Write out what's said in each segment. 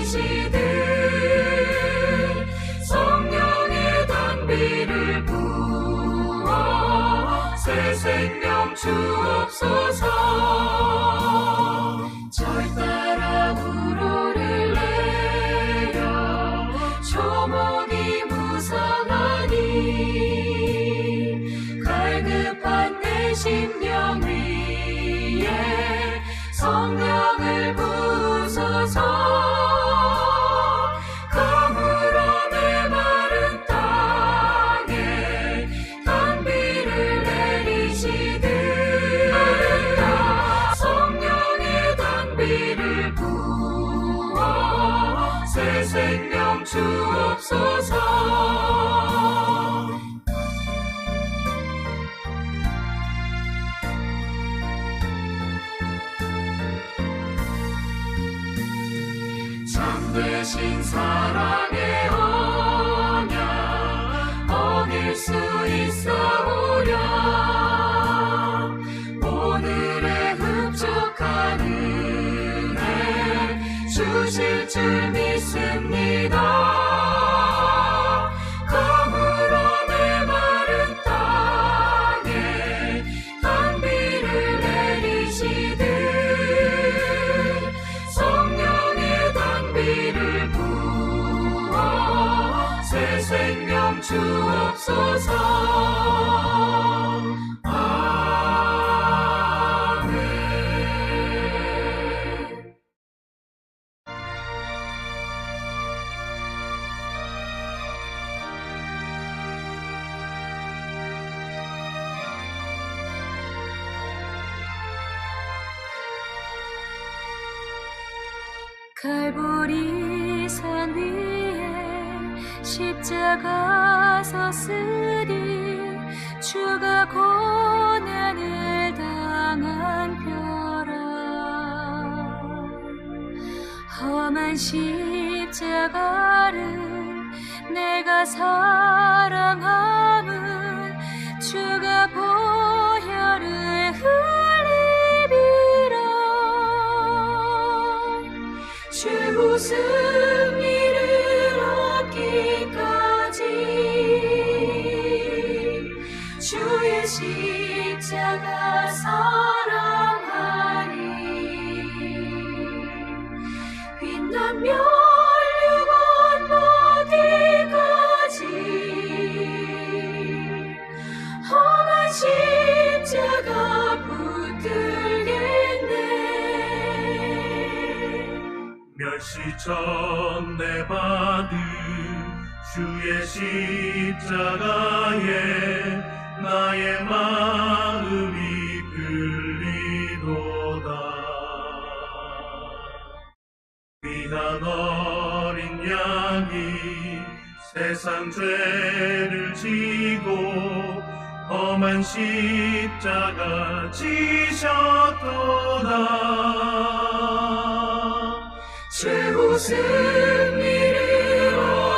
내리시듯 성령의 단비를 부어 새 생명 주옵소서. 절 따라 우로를 내려 조목이 무성하니 갈급한 내 심령 위에 성령을 부으소서. 가물어 메마른 땅에 단비를 내리시듯 성령의 단비를 부어 새 생명 주옵소서. 참되신 사랑의 언약 어길 수 있사오랴. 오늘의 흡족한 은혜 주실 줄 믿습니다. 가물어 메마른 땅에 단비를 내리시듯 성령의 단비를 부어 새 생명 주옵소서. 아멘. 갈보리 산 위에 십자가 섰으니 주가 고난을 당한 벼라. 험한 십자가를 내가 사랑함은 주가 보혈을 흘리리라. 최후 승리를 얻기까지 주의 십자가 사랑하리. 빛나며 육원 어디까지 험한 십자가 붙들겠네. 멸시 전에 받은 주의 십자가에 나의 마음이 끌리도다. 귀한 어린 양이 세상 죄를 지고 험한 십자가 지셨도다. 최후 승리를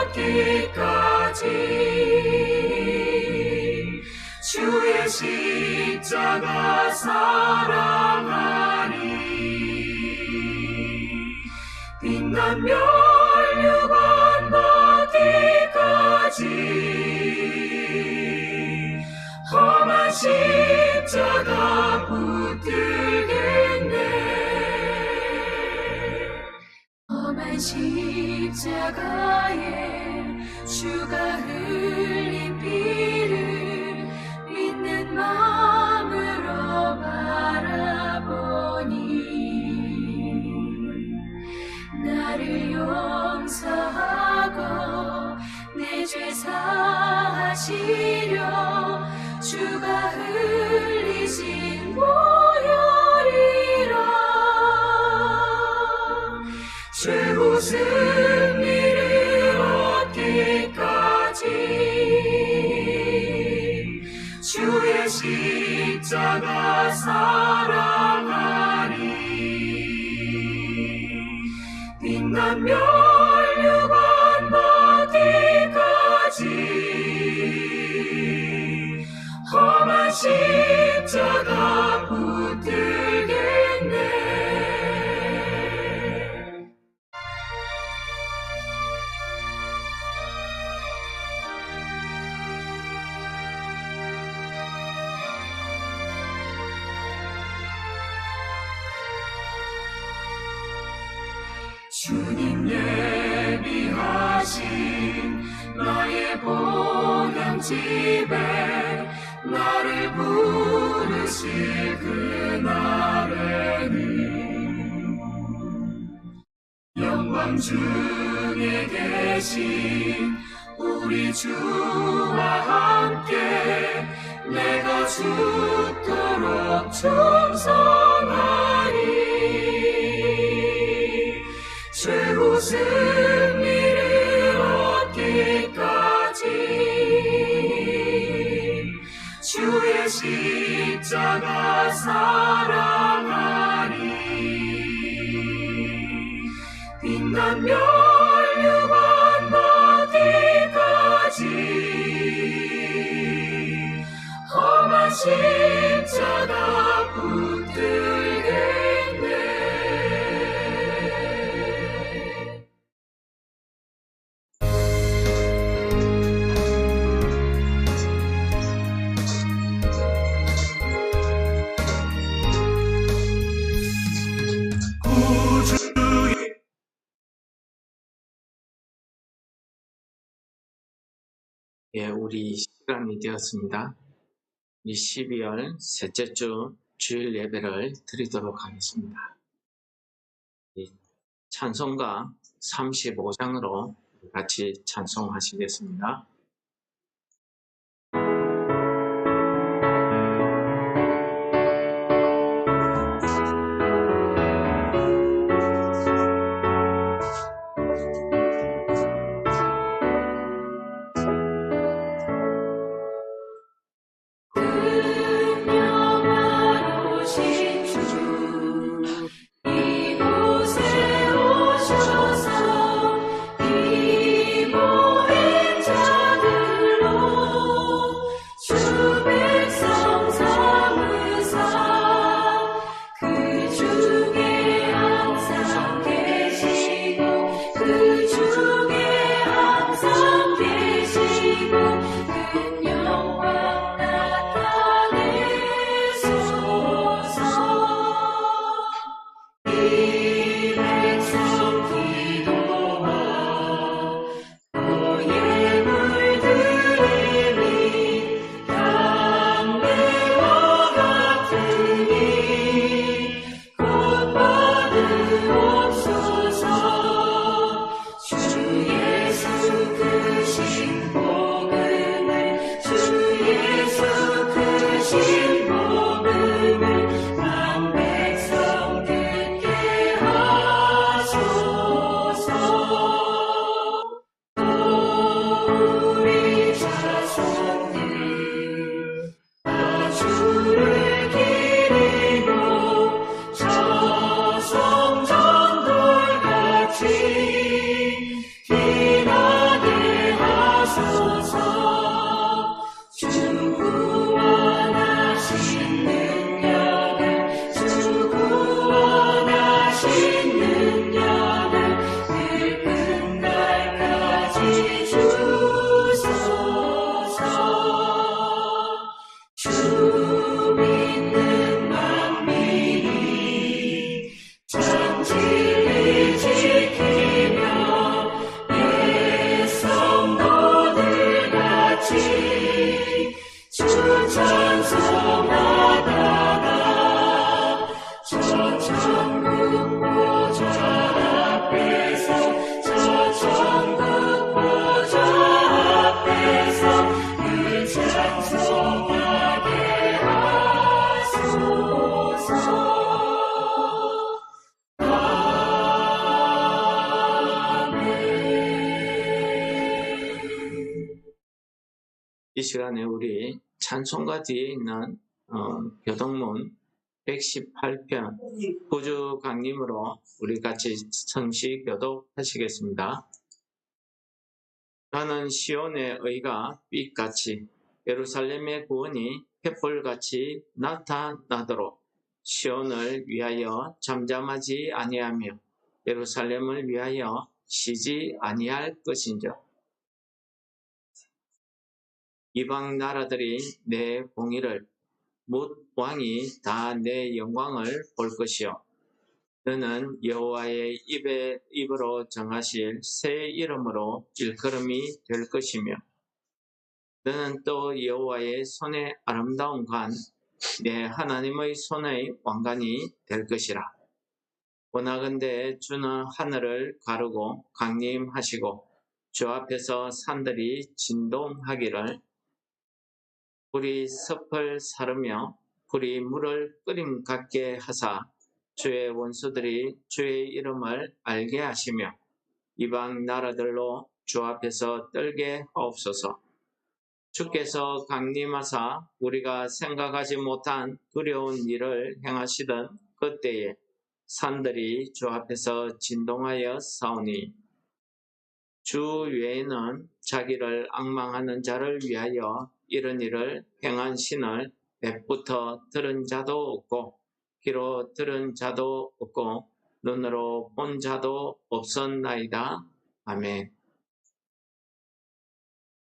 얻기까지 주의 십자가 사랑하리. 빛나며 육원 어디까지 험한 십자가 붙들겠네. 험한 십자가에 주가 흘린 피를 믿는 마음으로 바라보니 나를 용서하고 내 죄 사하시려 주가 흘리신 보혈이라. 최후 승리를 얻기까지 주의 십자가 사랑하리. 빛나며 육원 어디까지 험한 십자가 붙들겠네. 주님 예비하신 나의 보양집에 나를 부르실 그날에는 영광 중에 계신 우리 주와 함께 내가 죽도록 충성하리. 최후 승리를 얻기까지 주의 십자가 사랑하리. 빛난 멸류관 받기까지 험한 십자가 붙들겠네. 예, 우리 시간이 되었습니다. 이 12월 셋째 주 주일 예배를 드리도록 하겠습니다. 찬송가 35장으로 같이 찬송하시겠습니다. 이 시간에 우리 찬송가 뒤에 있는 교동문 118편 구주 강림으로 우리 같이 성시 교독하시겠습니다. 나는 시온의 의가 빛같이 예루살렘의 구원이 횃불같이 나타나도록 시온을 위하여 잠잠하지 아니하며 예루살렘을 위하여 쉬지 아니할 것인즉 이방 나라들이 내 공의를 뭇 왕이 다 내 영광을 볼 것이요 너는 여호와의 입으로 정하실 새 이름으로 일컬음이 될 것이며 너는 또 여호와의 손의 아름다운 관, 내 하나님의 손의 왕관이 될 것이라. 원하건대 주는 하늘을 가르고 강림하시고 주 앞에서 산들이 진동하기를 불이 섭을 사르며 불이 물을 끓임 같게 하사 주의 원수들이 주의 이름을 알게 하시며 이방 나라들로 주 앞에서 떨게 하옵소서. 주께서 강림하사 우리가 생각하지 못한 두려운 일을 행하시던 그때에 산들이 주 앞에서 진동하여 싸우니 주 외에는 자기를 앙망하는 자를 위하여 이런 일을 행한 신을 맵부터 들은 자도 없고 귀로 들은 자도 없고 눈으로 본 자도 없었나이다. 아멘.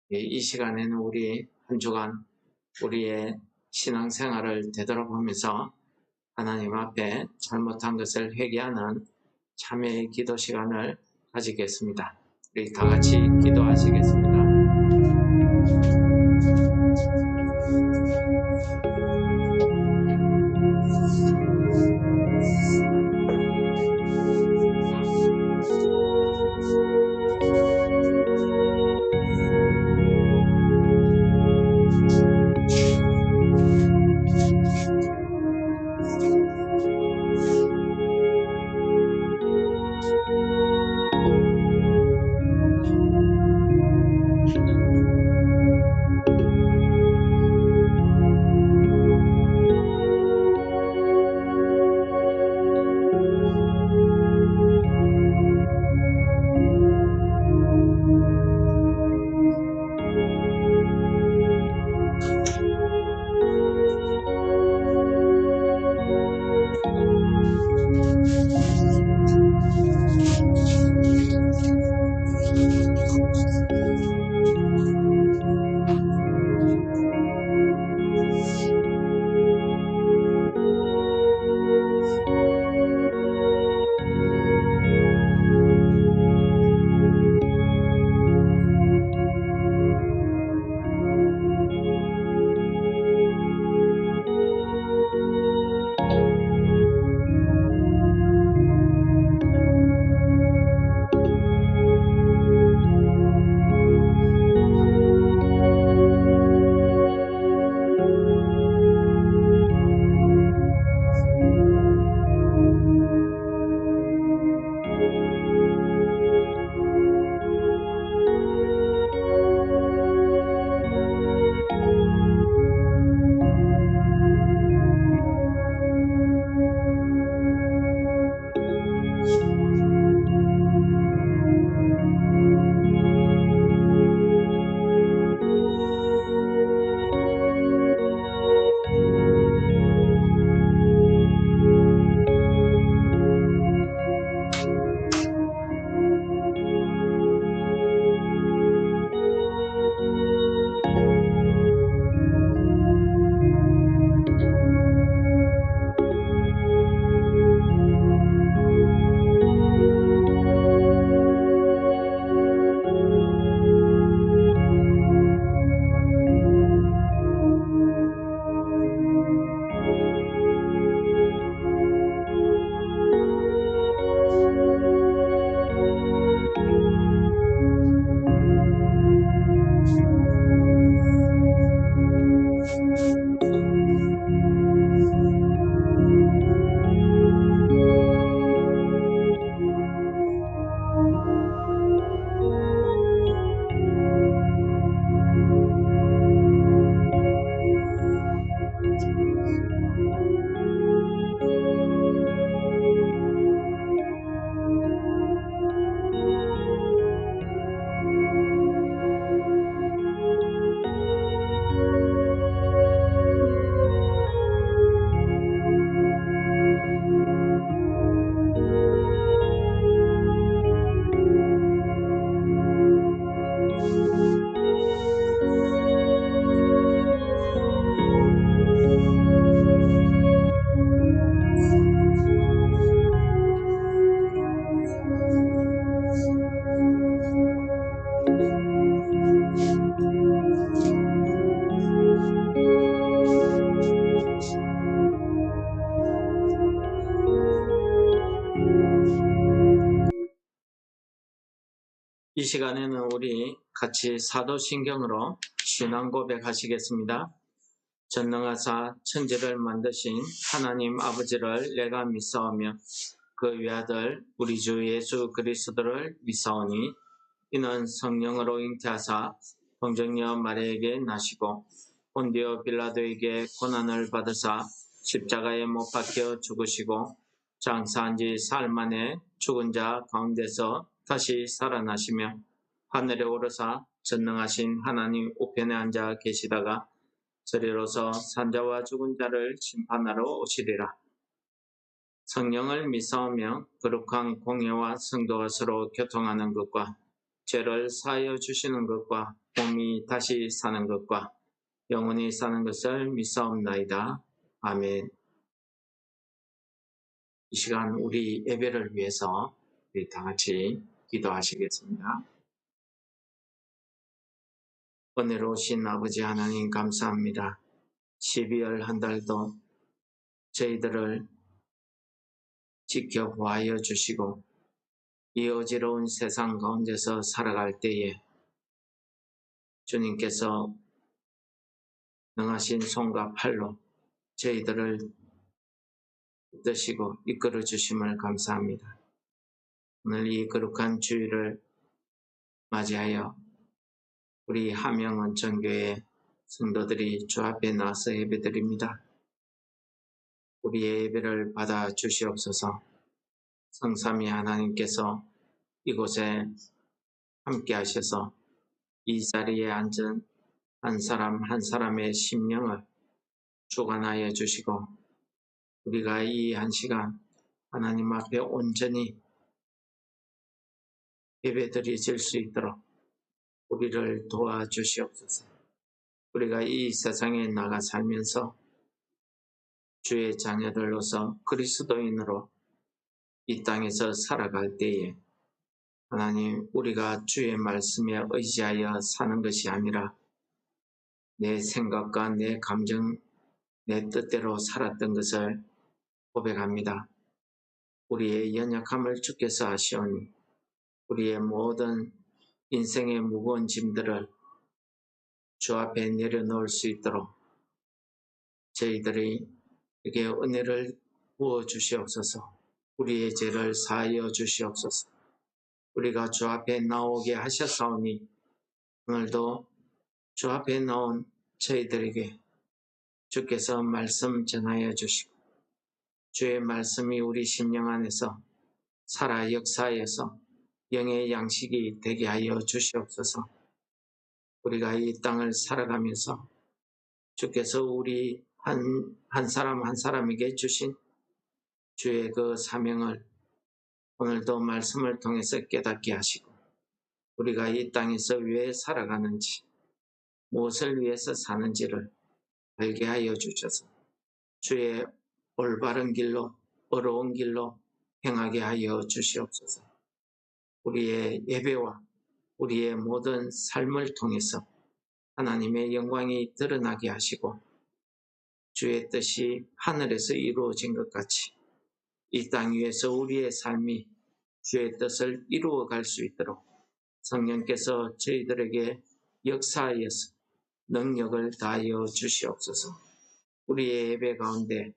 이 시간에는 우리 한 주간 우리의 신앙생활을 되돌아보면서 하나님 앞에 잘못한 것을 회개하는 참회의 기도 시간을 가지겠습니다. 우리 다 같이 기도하시겠습니다. 이 시간에는 우리 같이 사도신경으로 신앙 고백하시겠습니다. 전능하사 천지를 만드신 하나님 아버지를 내가 믿사오며 그 외아들 우리 주 예수 그리스도를 믿사오니 이는 성령으로 잉태하사 동정녀 마리아에게 나시고 본디오 빌라도에게 고난을 받으사 십자가에 못 박혀 죽으시고 장사한 지 사흘 만에 죽은 자 가운데서 다시 살아나시며 하늘에 오르사 전능하신 하나님 우편에 앉아 계시다가 저리로서 산자와 죽은 자를 심판하러 오시리라. 성령을 믿사오며 거룩한 공예와 성도가 서로 교통하는 것과 죄를 사하여 주시는 것과 몸이 다시 사는 것과 영원히 사는 것을 믿사옵나이다. 아멘. 이 시간 우리 예배를 위해서 우리 다 같이 기도하시겠습니다. 은혜로우신 아버지 하나님 감사합니다. 12월 한 달도 저희들을 지켜 보하여 주시고 이 어지러운 세상 가운데서 살아갈 때에 주님께서 능하신 손과 팔로 저희들을 붙드시고 이끌어 주심을 감사합니다. 오늘 이 거룩한 주일을 맞이하여 우리 함영원천교회 성도들이 주 앞에 나서 예배드립니다. 우리의 예배를 받아 주시옵소서. 성삼위 하나님께서 이곳에 함께 하셔서 이 자리에 앉은 한 사람 한 사람의 심령을 주관하여 주시고 우리가 이 한 시간 하나님 앞에 온전히 예배드릴 수 있도록 우리를 도와주시옵소서. 우리가 이 세상에 나가 살면서 주의 자녀들로서 그리스도인으로 이 땅에서 살아갈 때에 하나님 우리가 주의 말씀에 의지하여 사는 것이 아니라 내 생각과 내 감정, 내 뜻대로 살았던 것을 고백합니다. 우리의 연약함을 주께서 아시오니 우리의 모든 인생의 무거운 짐들을 주 앞에 내려놓을 수 있도록 저희들에게 은혜를 부어 주시옵소서. 우리의 죄를 사하여 주시옵소서. 우리가 주 앞에 나오게 하셨사오니 오늘도 주 앞에 나온 저희들에게 주께서 말씀 전하여 주시고 주의 말씀이 우리 심령 안에서 살아 역사하여서 영의 양식이 되게 하여 주시옵소서. 우리가 이 땅을 살아가면서 주께서 우리 한 사람 한 사람에게 주신 주의 그 사명을 오늘도 말씀을 통해서 깨닫게 하시고 우리가 이 땅에서 왜 살아가는지 무엇을 위해서 사는지를 알게 하여 주셔서 주의 올바른 길로 어려운 길로 행하게 하여 주시옵소서. 우리의 예배와 우리의 모든 삶을 통해서 하나님의 영광이 드러나게 하시고 주의 뜻이 하늘에서 이루어진 것 같이 이 땅 위에서 우리의 삶이 주의 뜻을 이루어갈 수 있도록 성령께서 저희들에게 역사하여서 능력을 다하여 주시옵소서. 우리의 예배 가운데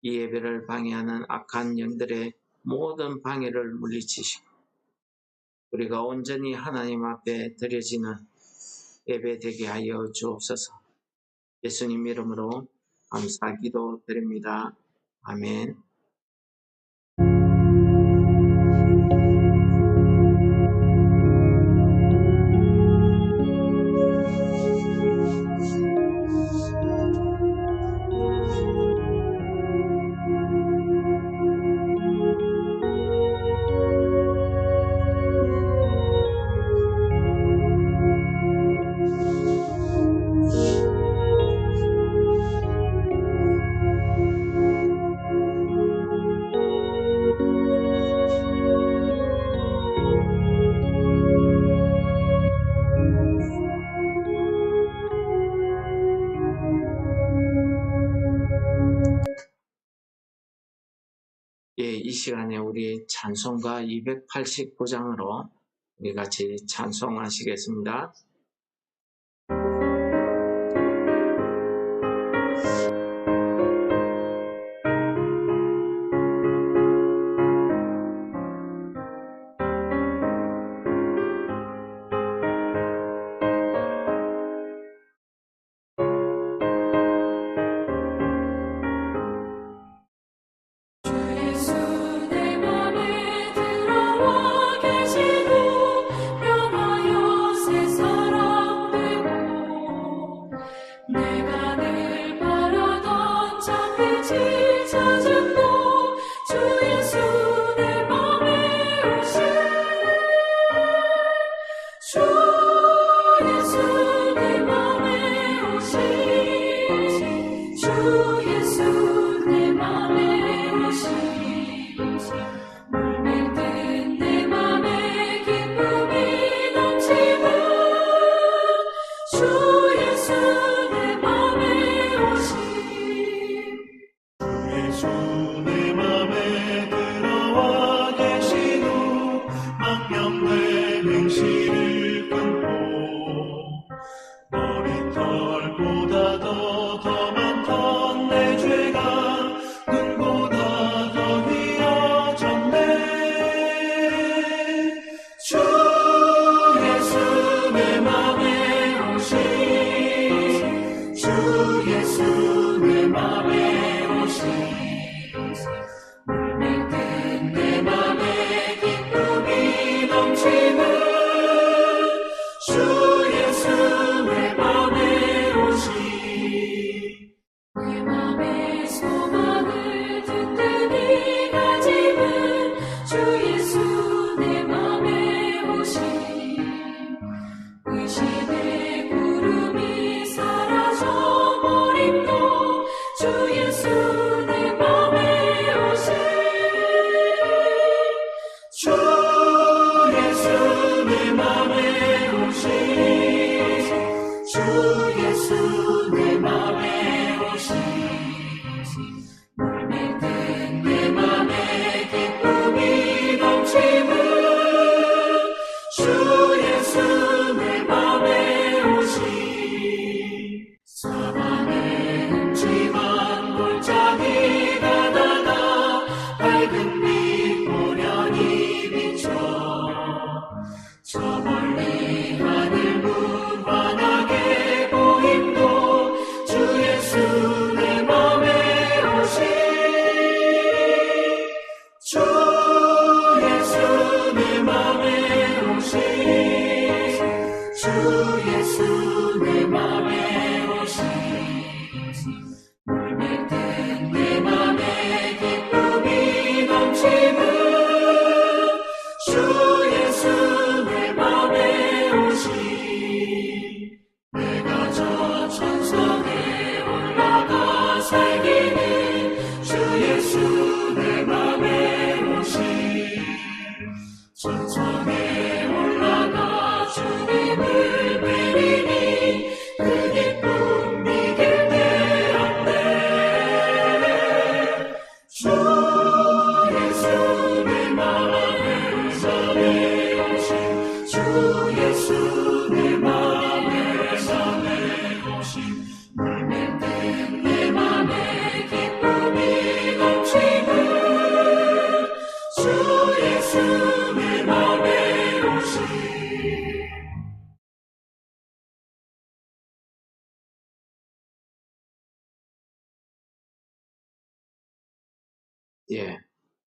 이 예배를 방해하는 악한 영들의 모든 방해를 물리치시고 우리가 온전히 하나님 앞에 드려지는 예배 되게 하여 주옵소서. 예수님 이름으로 감사 기도 드립니다. 아멘. 이 시간에 우리 찬송가 289장으로 우리 같이 찬송하시겠습니다.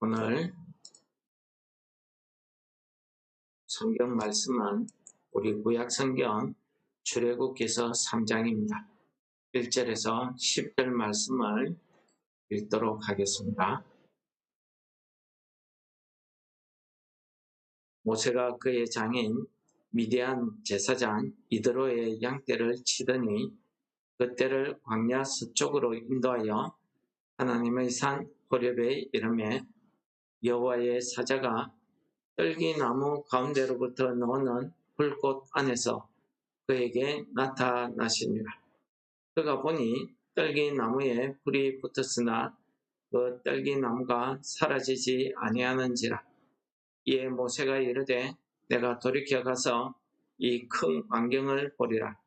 오늘 성경 말씀은 우리 구약 성경 출애굽기서 3장입니다. 1절에서 10절 말씀을 읽도록 하겠습니다. 모세가 그의 장인 미디안 제사장 이드로의 양떼를 치더니 그 떼를 광야 서쪽으로 인도하여 하나님의 산 호렙에 이르매 여호와의 사자가 떨기나무 가운데로부터 나오는 불꽃 안에서 그에게 나타나시니라. 그가 보니 떨기나무에 불이 붙었으나 그 떨기나무가 사라지지 아니하는지라. 이에 모세가 이르되 내가 돌이켜 가서 이 큰 광경을 보리라.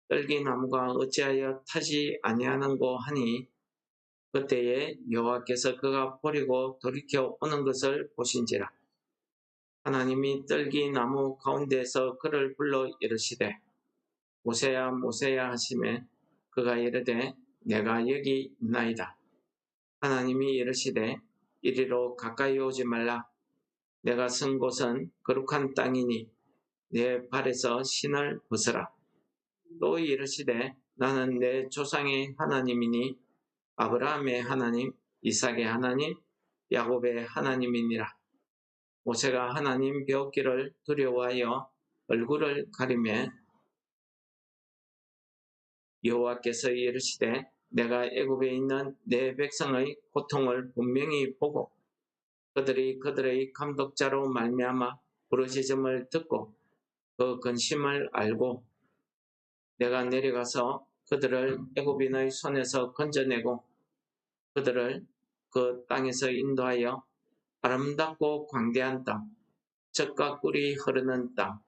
떨기나무가 어찌하여 타지 아니하는고 하니 그때에 여호와께서 그가 버리고 돌이켜 오는 것을 보신지라. 하나님이 떨기나무 가운데서 그를 불러 이르시되 모세야 모세야 하시매 그가 이르되 내가 여기 있나이다. 하나님이 이르시되 이리로 가까이 오지 말라. 내가 선 곳은 거룩한 땅이니 내 발에서 신을 벗어라. 또 이르시되 나는 내 조상의 하나님이니 아브라함의 하나님, 이삭의 하나님, 야곱의 하나님이니라. 모세가 하나님 배웠기를 두려워하여 얼굴을 가리매 여호와께서 이르시되 내가 애굽에 있는 내 백성의 고통을 분명히 보고 그들이 그들의 감독자로 말미암아 부르짖음을 듣고 그 근심을 알고 내가 내려가서 그들을 애굽인의 손에서 건져내고 그들을 그 땅에서 인도하여 아름답고 광대한 땅, 젖과 꿀이 흐르는 땅,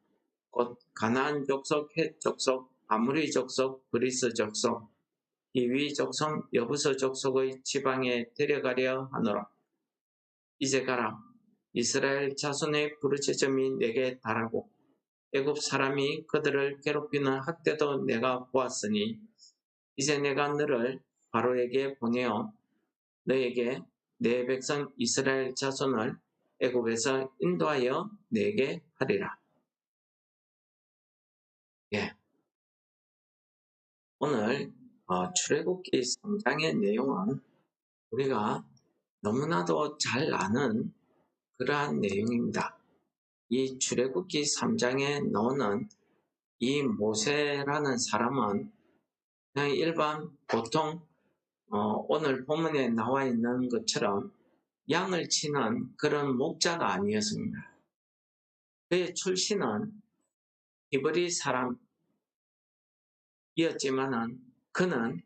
곧 가나안 족속, 헷 족속, 아무리 족속, 그리스 족속, 히위 족속, 여부스 족속의 지방에 데려가려 하노라. 이제 가라. 이스라엘 자손의 부르짖음이 내게 달하고 애굽 사람이 그들을 괴롭히는 학대도 내가 보았으니 이제 내가 너를 바로에게 보내어 너에게 내 백성 이스라엘 자손을 애굽에서 인도하여 내게 하리라. 예. 오늘 출애굽기 3장의 내용은 우리가 너무나도 잘 아는 그러한 내용입니다. 이 출애굽기 3장에 나오는 이 모세라는 사람은 그냥 일반 보통 오늘 본문에 나와 있는 것처럼 양을 치는 그런 목자가 아니었습니다. 그의 출신은 히브리 사람이었지만은 그는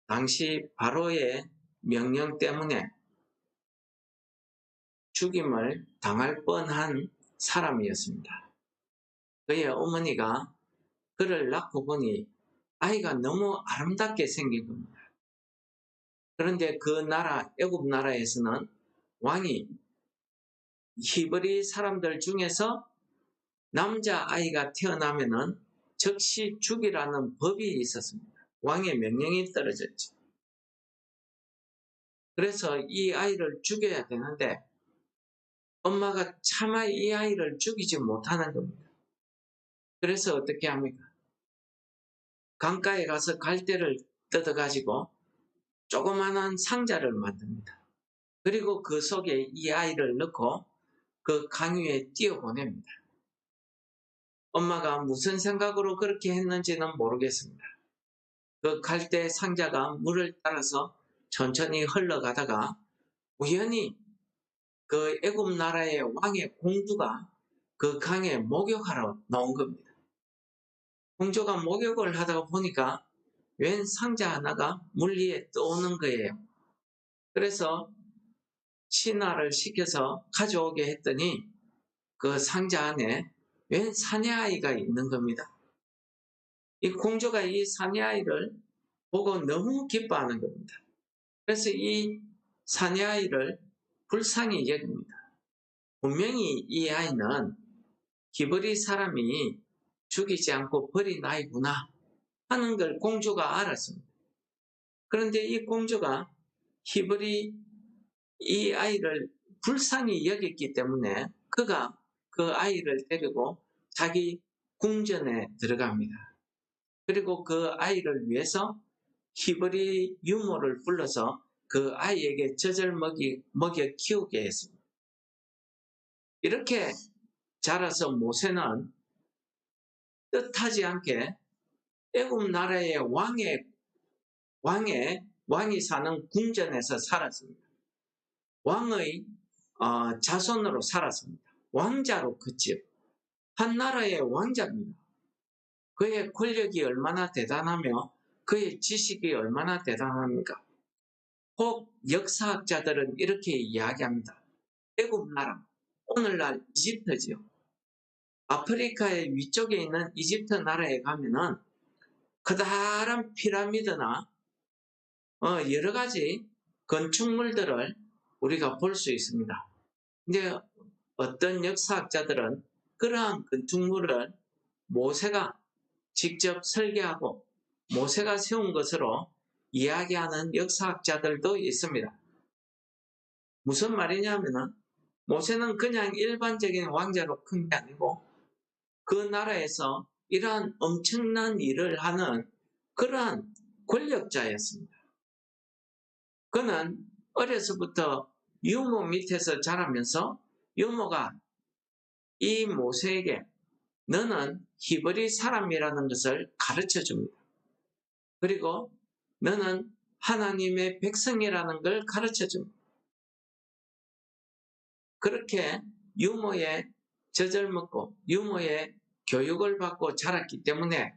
당시 바로의 명령 때문에 죽임을 당할 뻔한 사람이었습니다. 그의 어머니가 그를 낳고 보니 아이가 너무 아름답게 생긴 겁니다. 그런데 그 나라, 애굽 나라에서는 왕이 히브리 사람들 중에서 남자아이가 태어나면은 즉시 죽이라는 법이 있었습니다. 왕의 명령이 떨어졌죠. 그래서 이 아이를 죽여야 되는데 엄마가 차마 이 아이를 죽이지 못하는 겁니다. 그래서 어떻게 합니까? 강가에 가서 갈대를 뜯어가지고 조그마한 상자를 만듭니다. 그리고 그 속에 이 아이를 넣고 그 강 위에 띄어보냅니다. 엄마가 무슨 생각으로 그렇게 했는지는 모르겠습니다. 그 갈대 상자가 물을 따라서 천천히 흘러가다가 우연히 그 애굽 나라의 왕의 공주가 그 강에 목욕하러 나온 겁니다. 공주가 목욕을 하다가 보니까 웬 상자 하나가 물 위에 떠오는 거예요. 그래서 신하를 시켜서 가져오게 했더니 그 상자 안에 웬 사내아이가 있는 겁니다. 이 공주가 이 사내아이를 보고 너무 기뻐하는 겁니다. 그래서 이 사내아이를 불쌍히 여깁니다. 분명히 이 아이는 히브리 사람이 죽이지 않고 버린 아이구나 하는 걸 공주가 알았습니다. 그런데 이 공주가 히브리 이 아이를 불쌍히 여겼기 때문에 그가 그 아이를 데리고 자기 궁전에 들어갑니다. 그리고 그 아이를 위해서 히브리 유모를 불러서 그 아이에게 젖을 먹여 키우게 했습니다. 이렇게 자라서 모세는 뜻하지 않게 애굽 나라의 왕이 사는 궁전에서 살았습니다. 왕의 자손으로 살았습니다. 왕자로 컸지요. 한 나라의 왕자입니다. 그의 권력이 얼마나 대단하며 그의 지식이 얼마나 대단합니까? 혹 역사학자들은 이렇게 이야기합니다. 애굽 나라, 오늘날 이집트지요. 아프리카의 위쪽에 있는 이집트 나라에 가면은 커다란 피라미드나 여러 가지 건축물들을 우리가 볼 수 있습니다. 이제 어떤 역사학자들은 그러한 건축물을 모세가 직접 설계하고 모세가 세운 것으로 이야기하는 역사학자들도 있습니다. 무슨 말이냐면은 모세는 그냥 일반적인 왕자로 큰 게 아니고 그 나라에서 이러한 엄청난 일을 하는 그러한 권력자였습니다. 그는 어려서부터 유모 밑에서 자라면서 유모가 이 모세에게 너는 히브리 사람이라는 것을 가르쳐 줍니다. 그리고 너는 하나님의 백성이라는 걸 가르쳐 줍니다. 그렇게 유모의 젖을 먹고 유모의 교육을 받고 자랐기 때문에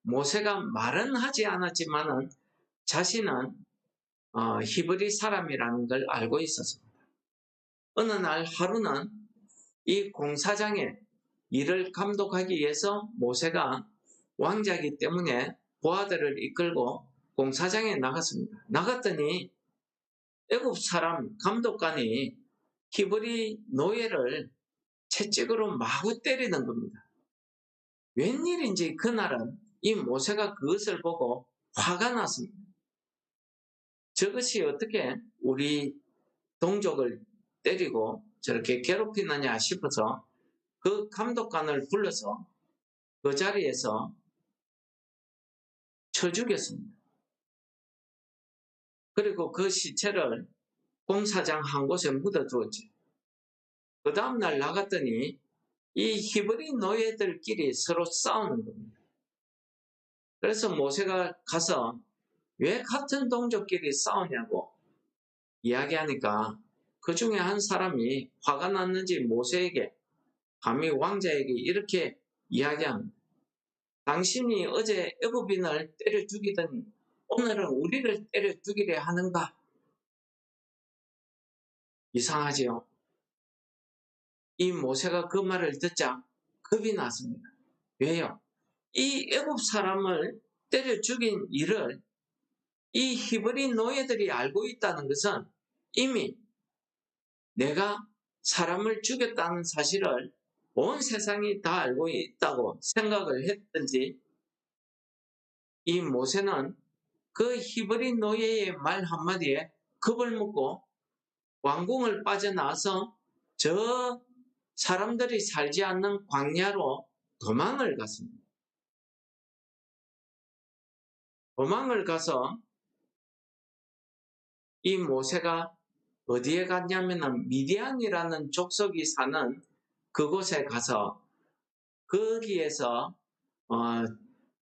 모세가 말은 하지 않았지만은 자신은 히브리 사람이라는 걸 알고 있었습니다. 어느 날 하루는 이 공사장에 일을 감독하기 위해서 모세가 왕자이기 때문에 부하들을 이끌고 공사장에 나갔습니다. 나갔더니 애굽 사람 감독관이 히브리 노예를 채찍으로 마구 때리는 겁니다. 웬일인지 그날은 이 모세가 그것을 보고 화가 났습니다. 저것이 어떻게 우리 동족을 때리고 저렇게 괴롭히느냐 싶어서 그 감독관을 불러서 그 자리에서 쳐 죽였습니다. 그리고 그 시체를 공사장 한 곳에 묻어두었죠. 그 다음날 나갔더니 이 히브리 노예들끼리 서로 싸우는 겁니다. 그래서 모세가 가서 왜 같은 동족끼리 싸우냐고 이야기하니까 그 중에 한 사람이 화가 났는지 모세에게 감히 왕자에게 이렇게 이야기합니다. 당신이 어제 애굽인을 때려 죽이더니 오늘은 우리를 때려 죽이려 하는가? 이상하지요? 이 모세가 그 말을 듣자 겁이 났습니다. 왜요? 이 애굽 사람을 때려 죽인 일을 이 히브리 노예들이 알고 있다는 것은 이미 내가 사람을 죽였다는 사실을 온 세상이 다 알고 있다고 생각을 했던지 이 모세는 그 히브리 노예의 말 한마디에 겁을 먹고 왕궁을 빠져나와서 저 사람들이 살지 않는 광야로 도망을 갔습니다. 도망을 가서 이 모세가 어디에 갔냐면은 미디안이라는 족속이 사는 그곳에 가서 거기에서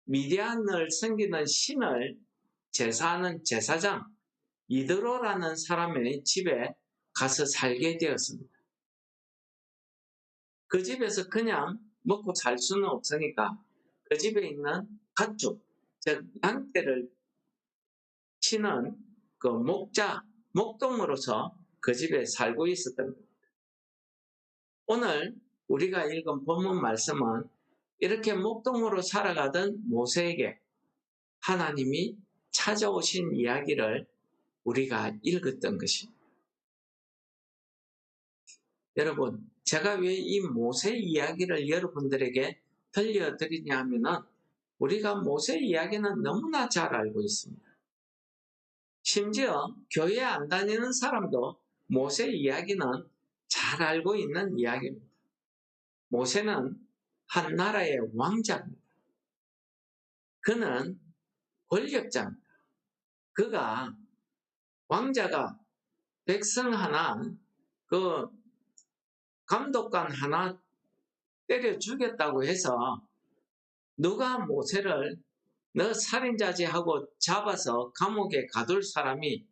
미디안을 섬기는 신을 제사하는 제사장 이드로라는 사람의 집에 가서 살게 되었습니다. 그 집에서 그냥 먹고 살 수는 없으니까 그 집에 있는 가축, 즉 양떼를 치는 그 목동으로서 그 집에 살고 있었던 겁니다. 오늘 우리가 읽은 본문 말씀은 이렇게 목동으로 살아가던 모세에게 하나님이 찾아오신 이야기를 우리가 읽었던 것입니다. 여러분, 제가 왜 이 모세 이야기를 여러분들에게 들려드리냐 하면은 우리가 모세 이야기는 너무나 잘 알고 있습니다. 심지어 교회 안 다니는 사람도 모세 이야기는 잘 알고 있는 이야기입니다. 모세는 한 나라의 왕자입니다. 그는 권력자입니다. 그가 왕자가 백성 하나, 그 감독관 하나 때려 죽였다고 해서 누가 모세를 너 살인자지 하고 잡아서 감옥에 가둘 사람이,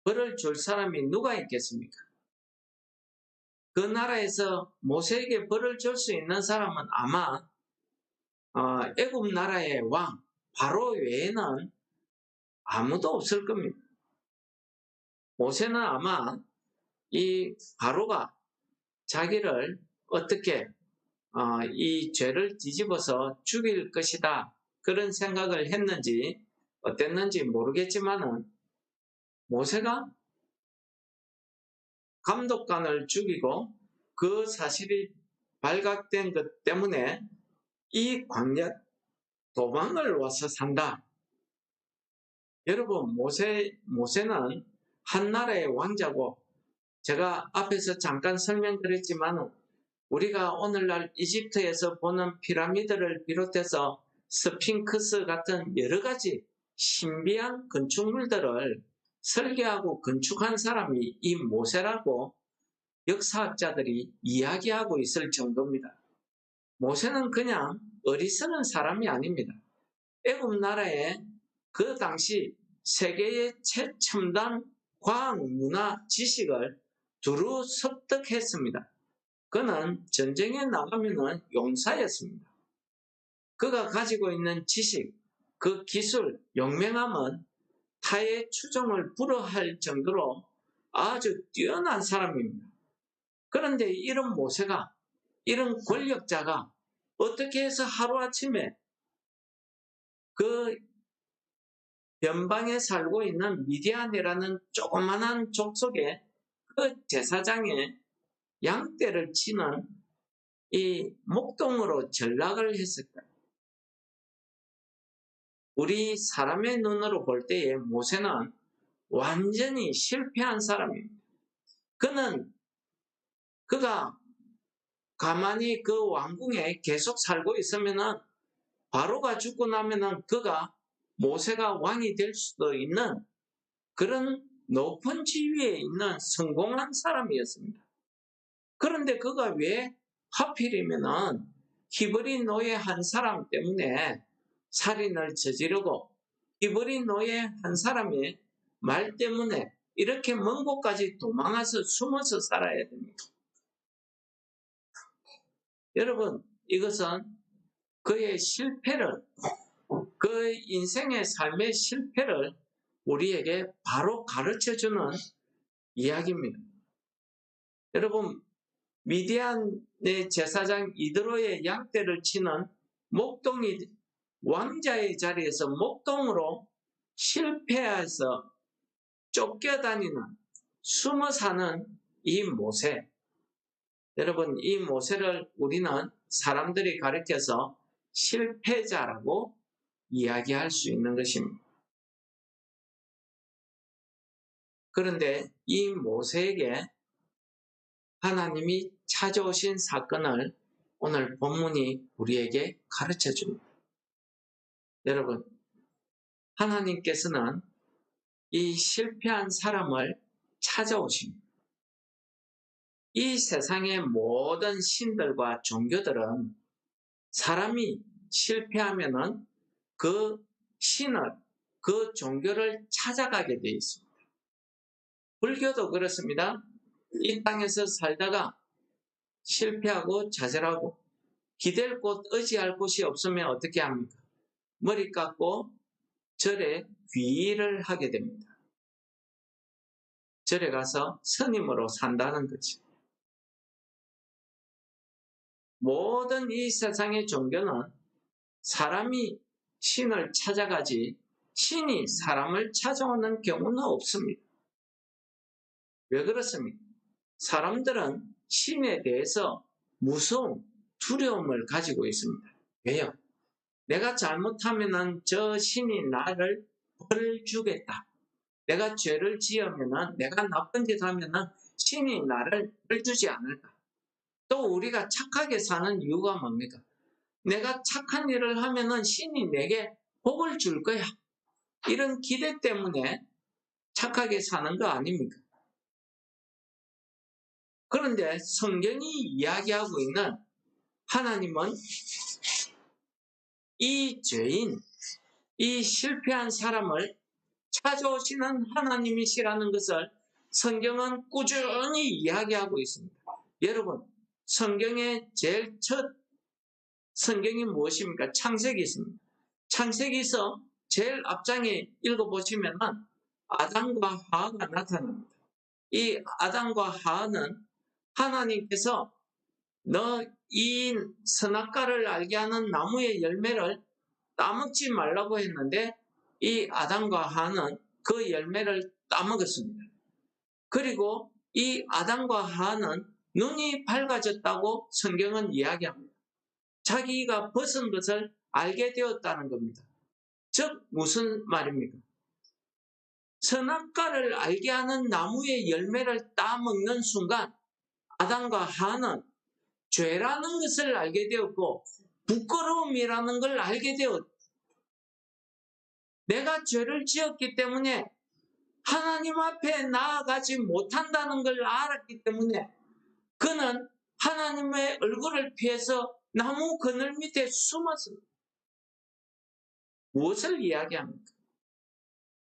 벌을 줄 사람이 누가 있겠습니까? 그 나라에서 모세에게 벌을 줄 수 있는 사람은 아마 애굽 나라의 왕 바로 외에는 아무도 없을 겁니다. 모세는 아마 이 바로가 자기를 어떻게 이 죄를 뒤집어서 죽일 것이다 그런 생각을 했는지 어땠는지 모르겠지만은 모세가 감독관을 죽이고 그 사실이 발각된 것 때문에 이 광야 도망을 와서 산다. 여러분, 모세는 한 나라의 왕자고, 제가 앞에서 잠깐 설명드렸지만 우리가 오늘날 이집트에서 보는 피라미드를 비롯해서 스핑크스 같은 여러 가지 신비한 건축물들을 설계하고 건축한 사람이 이 모세라고 역사학자들이 이야기하고 있을 정도입니다. 모세는 그냥 어리석은 사람이 아닙니다. 애굽 나라에 그 당시 세계의 최첨단 과학 문화 지식을 두루 습득했습니다. 그는 전쟁에 나가면 용사였습니다. 그가 가지고 있는 지식, 그 기술, 용맹함은 타의 추종을 불허할 정도로 아주 뛰어난 사람입니다. 그런데 이런 모세가, 이런 권력자가 어떻게 해서 하루아침에 그 변방에 살고 있는 미디안이라는 조그만한 족속의 그 제사장의 양떼를 치는 이 목동으로 전락을 했을까? 우리 사람의 눈으로 볼 때에 모세는 완전히 실패한 사람입니다. 그가 가만히 그 왕궁에 계속 살고 있으면은 바로가 죽고 나면은 모세가 왕이 될 수도 있는 그런 높은 지위에 있는 성공한 사람이었습니다. 그런데 그가 왜 하필이면은 히브리 노예 한 사람 때문에 살인을 저지르고 히브리 노예 한 사람의 말 때문에 이렇게 먼 곳까지 도망가서 숨어서 살아야 됩니다. 여러분, 이것은 그의 실패를, 그 인생의 삶의 실패를 우리에게 바로 가르쳐주는 이야기입니다. 여러분, 미디안의 제사장 이드로의 양떼를 치는 목동이 왕자의 자리에서 목동으로 실패해서 쫓겨다니는, 숨어 사는 이 모세. 여러분, 이 모세를 우리는 사람들이 가르쳐서 실패자라고 이야기할 수 있는 것입니다. 그런데 이 모세에게 하나님이 찾아오신 사건을 오늘 본문이 우리에게 가르쳐 줍니다. 여러분, 하나님께서는 이 실패한 사람을 찾아오십니다. 이 세상의 모든 신들과 종교들은 사람이 실패하면은 그 신을, 그 종교를 찾아가게 되어 있습니다. 불교도 그렇습니다. 이 땅에서 살다가 실패하고 좌절하고 기댈 곳, 의지할 곳이 없으면 어떻게 합니까? 머리 깎고 절에 귀의를 하게 됩니다. 절에 가서 스님으로 산다는 거죠. 모든 이 세상의 종교는 사람이 신을 찾아가지 신이 사람을 찾아오는 경우는 없습니다. 왜 그렇습니까? 사람들은 신에 대해서 무서움, 두려움을 가지고 있습니다. 왜요? 내가 잘못하면은 저 신이 나를 벌 주겠다. 내가 죄를 지으면은, 내가 나쁜 짓 하면은 신이 나를 벌 주지 않을까. 또 우리가 착하게 사는 이유가 뭡니까? 내가 착한 일을 하면은 신이 내게 복을 줄 거야. 이런 기대 때문에 착하게 사는 거 아닙니까? 그런데 성경이 이야기하고 있는 하나님은 이 죄인, 이 실패한 사람을 찾아오시는 하나님이시라는 것을 성경은 꾸준히 이야기하고 있습니다. 여러분, 성경의 제일 첫 성경이 무엇입니까? 창세기 있습니다. 창세기에서 제일 앞장에 읽어보시면 아담과 하와가 나타납니다. 이 아담과 하와는 하나님께서 너 이 선악과를 알게 하는 나무의 열매를 따먹지 말라고 했는데 이 아담과 하와는 그 열매를 따먹었습니다. 그리고 이 아담과 하와는 눈이 밝아졌다고 성경은 이야기합니다. 자기가 벗은 것을 알게 되었다는 겁니다. 즉 무슨 말입니까? 선악과를 알게 하는 나무의 열매를 따먹는 순간 아담과 하와는 죄라는 것을 알게 되었고 부끄러움이라는 걸 알게 되었다. 내가 죄를 지었기 때문에 하나님 앞에 나아가지 못한다는 걸 알았기 때문에 그는 하나님의 얼굴을 피해서 나무 그늘 밑에 숨었습니다. 무엇을 이야기합니까?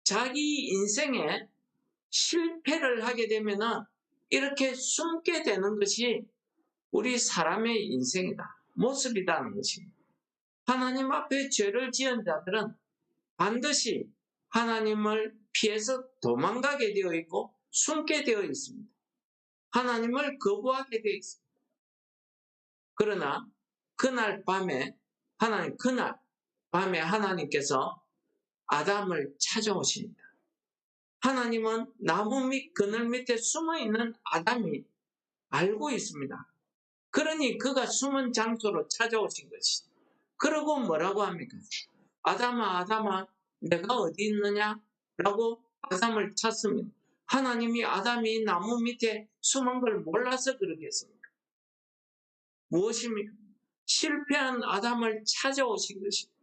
자기 인생에 실패를 하게 되면 이렇게 숨게 되는 것이 우리 사람의 인생이다. 모습이라는 것입니다. 하나님 앞에 죄를 지은 자들은 반드시 하나님을 피해서 도망가게 되어 있고 숨게 되어 있습니다. 하나님을 거부하게 되어 있습니다. 그러나 그날 밤에 하나님께서 아담을 찾아오십니다. 하나님은 나무 밑 그늘 밑에 숨어 있는 아담이 알고 있습니다. 그러니 그가 숨은 장소로 찾아오신 것이죠. 그러고 뭐라고 합니까? 아담아, 아담아, 내가 어디 있느냐? 라고 아담을 찾습니다. 하나님이 아담이 나무 밑에 숨은 걸 몰라서 그러겠습니까? 무엇입니까? 실패한 아담을 찾아오신 것입니다.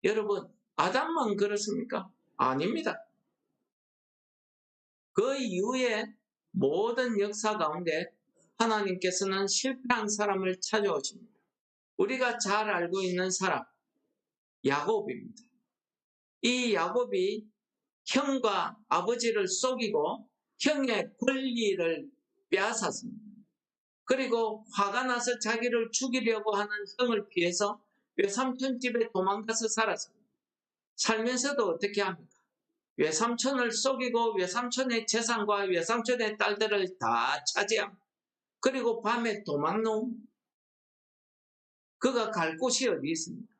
여러분, 아담만 그렇습니까? 아닙니다. 그 이후에 모든 역사 가운데 하나님께서는 실패한 사람을 찾아오십니다. 우리가 잘 알고 있는 사람, 야곱입니다. 이 야곱이 형과 아버지를 속이고 형의 권리를 빼앗았습니다. 그리고 화가 나서 자기를 죽이려고 하는 형을 피해서 외삼촌 집에 도망가서 살았습니다. 살면서도 어떻게 합니까? 외삼촌을 속이고 외삼촌의 재산과 외삼촌의 딸들을 다 차지합니다. 그리고 밤에 도망놓습니다. 그가 갈 곳이 어디 있습니까?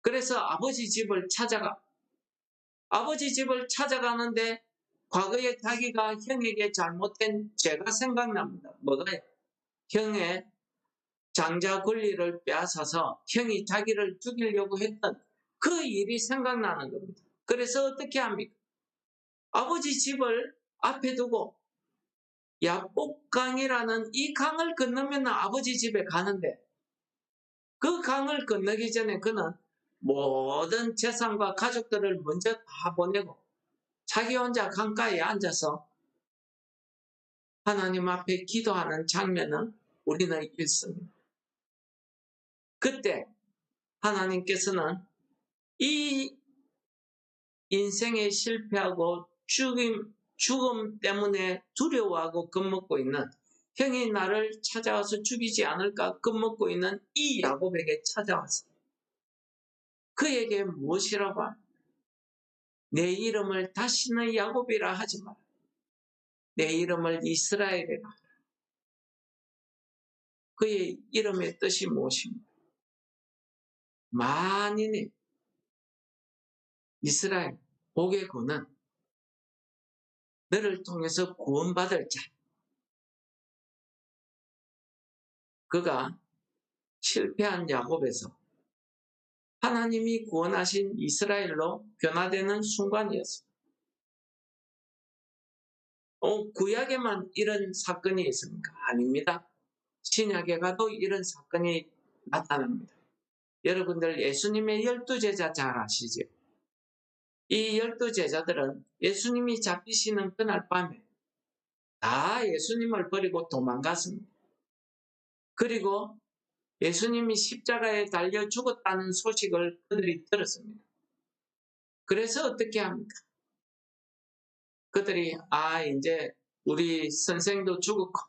그래서 아버지 집을 찾아가는데 과거에 자기가 형에게 잘못된 죄가 생각납니다. 뭐가요? 형의 장자 권리를 빼앗아서 형이 자기를 죽이려고 했던 그 일이 생각나는 겁니다. 그래서 어떻게 합니까? 아버지 집을 앞에 두고 야복강이라는 이 강을 건너면 아버지 집에 가는데 그 강을 건너기 전에 그는 모든 재산과 가족들을 먼저 다 보내고 자기 혼자 강가에 앉아서 하나님 앞에 기도하는 장면은 우리는 읽습니다. 그때 하나님께서는 이 인생에 실패하고 죽음 때문에 두려워하고 겁먹고 있는 형이 나를 찾아와서 죽이지 않을까 겁먹고 있는 이 야곱에게 찾아와서 그에게 무엇이라고 합니까? 내 이름을 다시는 야곱이라 하지 마라. 내 이름을 이스라엘이라 하라. 그의 이름의 뜻이 무엇입니까? 만인의 이스라엘, 복의 구는 너를 통해서 구원받을 자. 그가 실패한 야곱에서 하나님이 구원하신 이스라엘로 변화되는 순간이었습니다. 구약에만 이런 사건이 있습니까? 아닙니다. 신약에 가도 이런 사건이 나타납니다. 여러분들 예수님의 12제자 잘 아시죠? 이 12제자들은 예수님이 잡히시는 그날 밤에 다 예수님을 버리고 도망갔습니다. 그리고 예수님이 십자가에 달려 죽었다는 소식을 그들이 들었습니다. 그래서 어떻게 합니까? 그들이 이제 우리 선생도 죽었고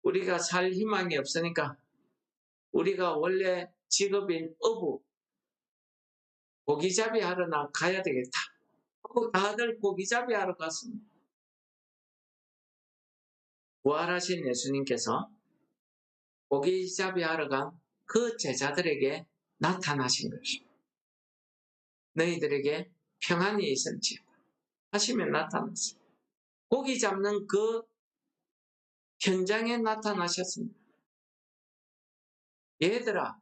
우리가 살 희망이 없으니까 우리가 원래 직업인 어부 고기잡이 하러 가야 되겠다 하고 다들 고기잡이 하러 갔습니다. 부활하신 예수님께서 고기잡이 하러 간 그 제자들에게 나타나신 것입니다. 너희들에게 평안이 있을지어다 하시면 나타났어요. 고기 잡는 그 현장에 나타나셨습니다. 얘들아,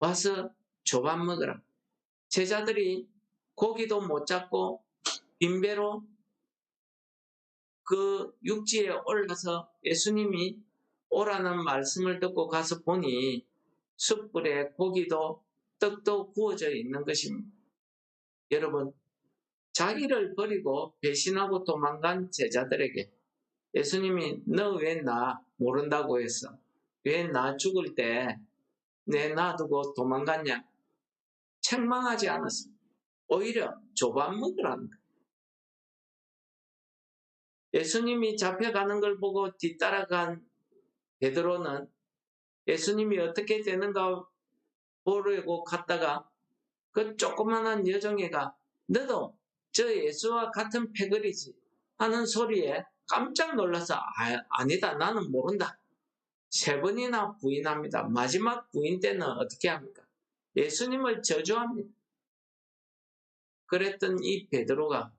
와서 조밥 먹으라. 제자들이 고기도 못 잡고 빈배로 그 육지에 올라서 예수님이 오라는 말씀을 듣고 가서 보니 숯불에 고기도 떡도 구워져 있는 것입니다. 여러분, 자기를 버리고 배신하고 도망간 제자들에게 예수님이 너 왜 나 모른다고 했어? 왜 나 죽을 때 내 놔두고 도망갔냐? 책망하지 않았습니다. 오히려 조밥 먹으라는 거예요. 예수님이 잡혀가는 걸 보고 뒤따라간 베드로는 예수님이 어떻게 되는가 보려고 갔다가 그 조그만한 여종애가 너도 저 예수와 같은 패거리지 하는 소리에 깜짝 놀라서 아니다 나는 모른다. 3번이나 부인합니다. 마지막 부인 때는 어떻게 합니까? 예수님을 저주합니다. 그랬던 이 베드로가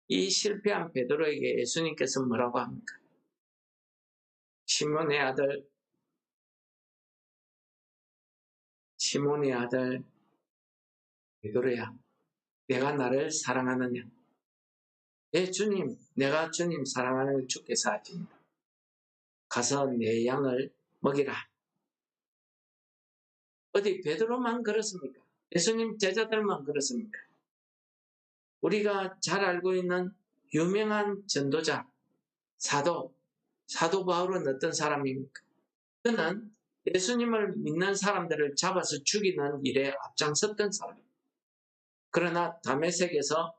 이 실패한 베드로에게 예수님께서 뭐라고 합니까? 시몬의 아들 베드로야, 내가 나를 사랑하느냐? 예, 주님, 내가 주님 사랑하는 걸 주께서 아십니다. 가서 내 양을 먹이라. 어디 베드로만 그렇습니까? 예수님 제자들만 그렇습니까? 우리가 잘 알고 있는 유명한 전도자, 사도 바울은 어떤 사람입니까? 그는 예수님을 믿는 사람들을 잡아서 죽이는 일에 앞장섰던 사람입니다. 그러나 다메섹에서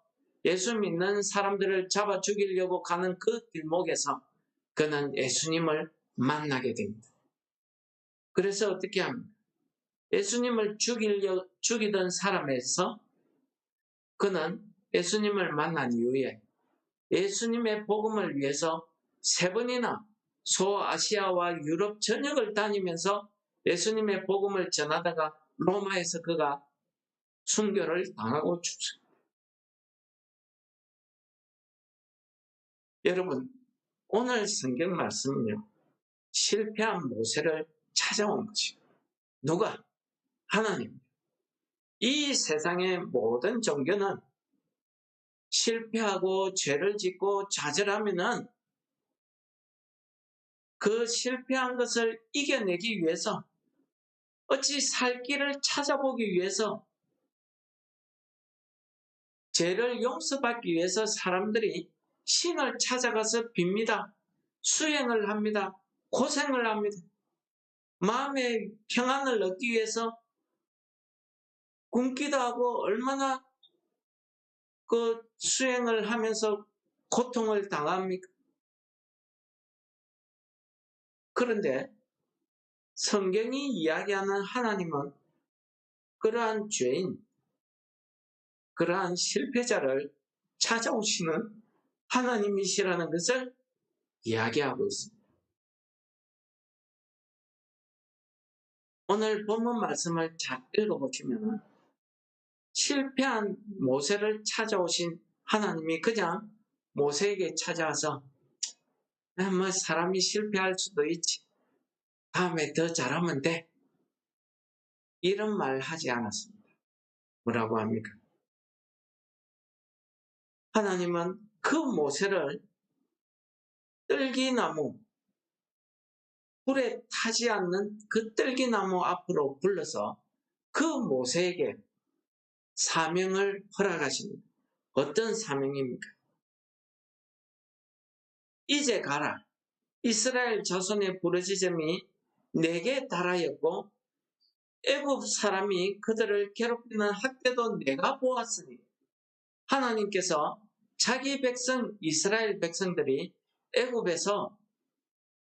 예수 믿는 사람들을 잡아 죽이려고 가는 그 길목에서 그는 예수님을 만나게 됩니다. 그래서 어떻게 합니까? 예수님을 죽이던 사람에서 그는 예수님을 만난 이후에 예수님의 복음을 위해서 3번이나 소아시아와 유럽 전역을 다니면서 예수님의 복음을 전하다가 로마에서 그가 순교를 당하고 죽습니다. 여러분, 오늘 성경 말씀은요, 실패한 모세를 찾아온 것입니다. 누가? 하나님. 이 세상의 모든 종교는 실패하고 죄를 짓고 좌절하면은 그 실패한 것을 이겨내기 위해서 어찌 살 길을 찾아보기 위해서 죄를 용서받기 위해서 사람들이 신을 찾아가서 빕니다. 수행을 합니다. 고생을 합니다. 마음의 평안을 얻기 위해서 굶기도 하고 얼마나 그 수행을 하면서 고통을 당합니까? 그런데 성경이 이야기하는 하나님은 그러한 죄인, 그러한 실패자를 찾아오시는 하나님이시라는 것을 이야기하고 있습니다. 오늘 본문 말씀을 잘 읽어보시면 실패한 모세를 찾아오신 하나님이 그냥 모세에게 찾아와서 뭐 사람이 실패할 수도 있지. 다음에 더 잘하면 돼. 이런 말 하지 않았습니다. 뭐라고 합니까? 하나님은 그 모세를 뜰기나무, 불에 타지 않는 그 뜰기나무 앞으로 불러서 그 모세에게 사명을 허락하십니다. 어떤 사명입니까? 이제 가라. 이스라엘 자손의 부르짖음이 내게 달하였고 애굽 사람이 그들을 괴롭히는 학대도 내가 보았으니 하나님께서 자기 백성 이스라엘 백성들이 애굽에서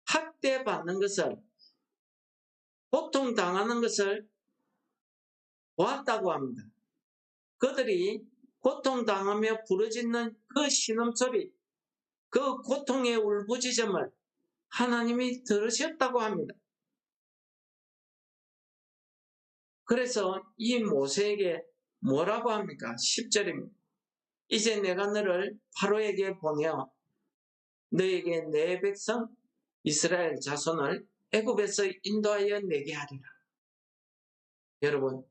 학대받는 것을 고통당하는 것을 보았다고 합니다. 그들이 고통당하며 부르짖는 그 신음소리, 그 고통의 울부짖음을 하나님이 들으셨다고 합니다. 그래서 이 모세에게 뭐라고 합니까? 10절입니다. 이제 내가 너를 바로에게 보내어 너에게 내 백성 이스라엘 자손을 애굽에서 인도하여 내게 하리라. 여러분,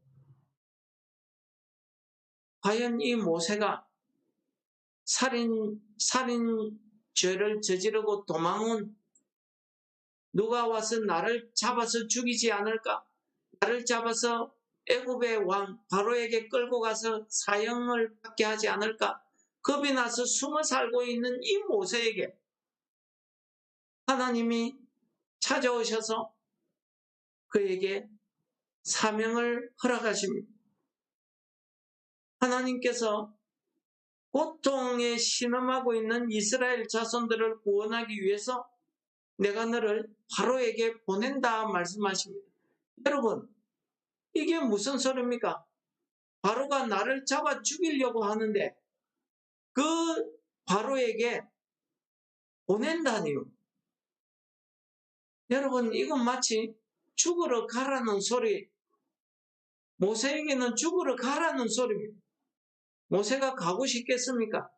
과연 이 모세가 살인죄를 저지르고 도망온 누가 와서 나를 잡아서 죽이지 않을까? 나를 잡아서 애굽의 왕 바로에게 끌고 가서 사형을 받게 하지 않을까? 겁이 나서 숨어 살고 있는 이 모세에게 하나님이 찾아오셔서 그에게 사명을 허락하십니다. 하나님께서 고통에 신음하고 있는 이스라엘 자손들을 구원하기 위해서 내가 너를 바로에게 보낸다 말씀하십니다. 여러분, 이게 무슨 소리입니까? 바로가 나를 잡아 죽이려고 하는데 그 바로에게 보낸다니요. 여러분, 이건 마치 죽으러 가라는 소리, 모세에게는 죽으러 가라는 소리입니다. 모세가 가고 싶겠습니까?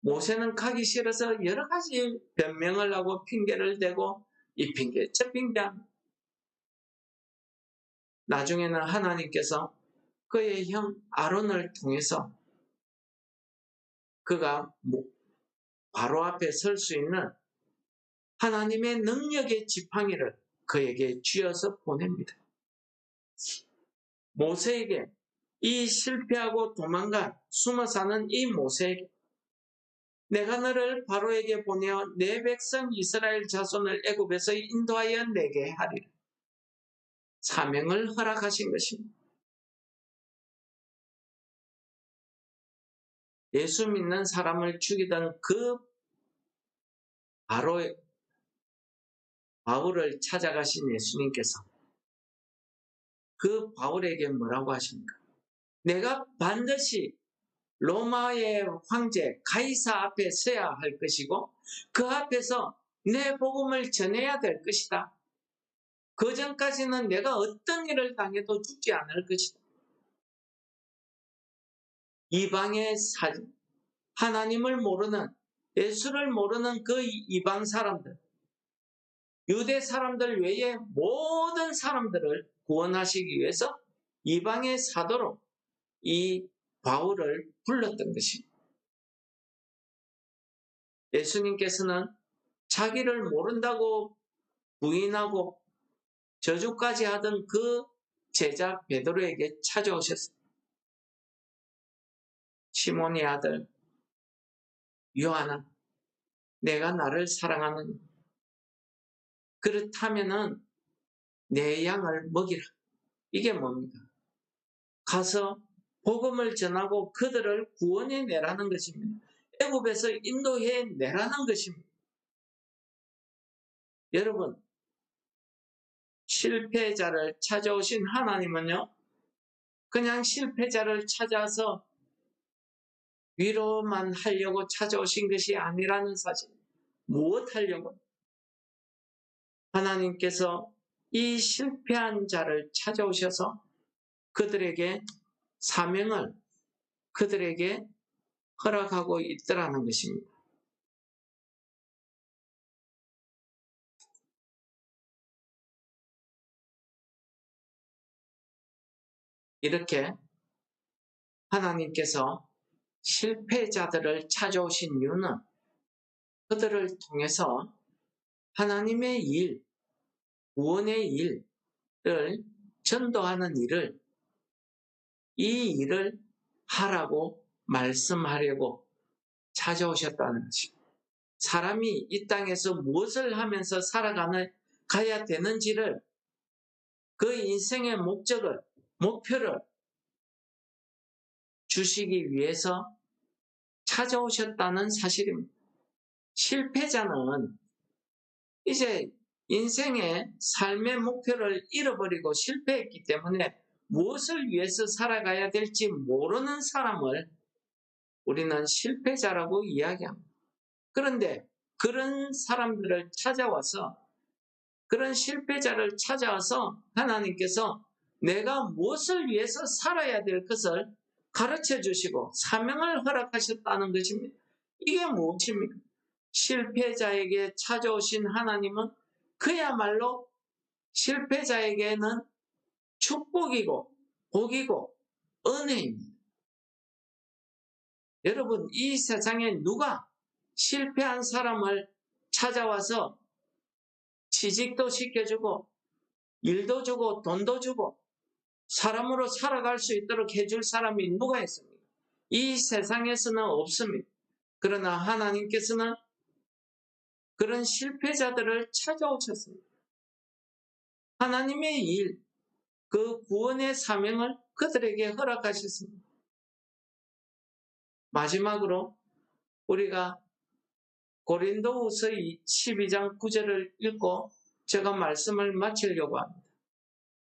모세는 가기 싫어서 여러 가지 변명을 하고 핑계를 대고 이 핑계, 저 핑계. 나중에는 하나님께서 그의 형 아론을 통해서 그가 바로 앞에 설 수 있는 하나님의 능력의 지팡이를 그에게 쥐어서 보냅니다. 모세에게, 이 실패하고 도망간 숨어 사는 이 모세에게 내가 너를 바로에게 보내어 내 백성 이스라엘 자손을 애굽에서 인도하여 내게 하리라. 사명을 허락하신 것입니다. 예수 믿는 사람을 죽이던 그 바울을 찾아가신 예수님께서 그 바울에게 뭐라고 하십니까? 내가 반드시 로마의 황제 가이사 앞에 서야 할 것이고 그 앞에서 내 복음을 전해야 될 것이다. 그 전까지는 내가 어떤 일을 당해도 죽지 않을 것이다. 이방의 하나님을 모르는, 예수를 모르는 그 이방 사람들, 유대 사람들 외에 모든 사람들을 구원하시기 위해서 이방의 사도로 이 바울을 불렀던 것입니다. 예수님께서는 자기를 모른다고 부인하고 저주까지 하던 그 제자 베드로에게 찾아오셨습니다. 시몬의 아들 요한아, 내가 나를 사랑하느냐? 그렇다면은 내 양을 먹이라. 이게 뭡니까? 가서 복음을 전하고 그들을 구원해 내라는 것입니다. 애굽에서 인도해 내라는 것입니다. 여러분, 실패자를 찾아오신 하나님은요, 그냥 실패자를 찾아서 위로만 하려고 찾아오신 것이 아니라는 사실. 무엇 하려고? 하나님께서 이 실패한 자를 찾아오셔서 그들에게 사명을 그들에게 허락하고 있더라는 것입니다. 이렇게 하나님께서 실패자들을 찾아오신 이유는 그들을 통해서 하나님의 일, 구원의 일을 전도하는 일을, 이 일을 하라고 말씀하려고 찾아오셨다는 것입니다. 사람이 이 땅에서 무엇을 하면서 가야 되는지를, 그 인생의 목표를 주시기 위해서 찾아오셨다는 사실입니다. 실패자는 이제 인생의 삶의 목표를 잃어버리고 실패했기 때문에 무엇을 위해서 살아가야 될지 모르는 사람을 우리는 실패자라고 이야기합니다. 그런데 그런 사람들을 찾아와서, 그런 실패자를 찾아와서 하나님께서 내가 무엇을 위해서 살아야 될 것을 가르쳐 주시고 사명을 허락하셨다는 것입니다. 이게 무엇입니까? 실패자에게 찾아오신 하나님은 그야말로 실패자에게는 축복이고 복이고 은혜입니다. 여러분, 이 세상에 누가 실패한 사람을 찾아와서 취직도 시켜주고 일도 주고 돈도 주고 사람으로 살아갈 수 있도록 해줄 사람이 누가 있습니까? 이 세상에서는 없습니다. 그러나 하나님께서는 그런 실패자들을 찾아오셨습니다. 하나님의 일, 그 구원의 사명을 그들에게 허락하셨습니다. 마지막으로 우리가 고린도후서 12장 9절을 읽고 제가 말씀을 마치려고 합니다.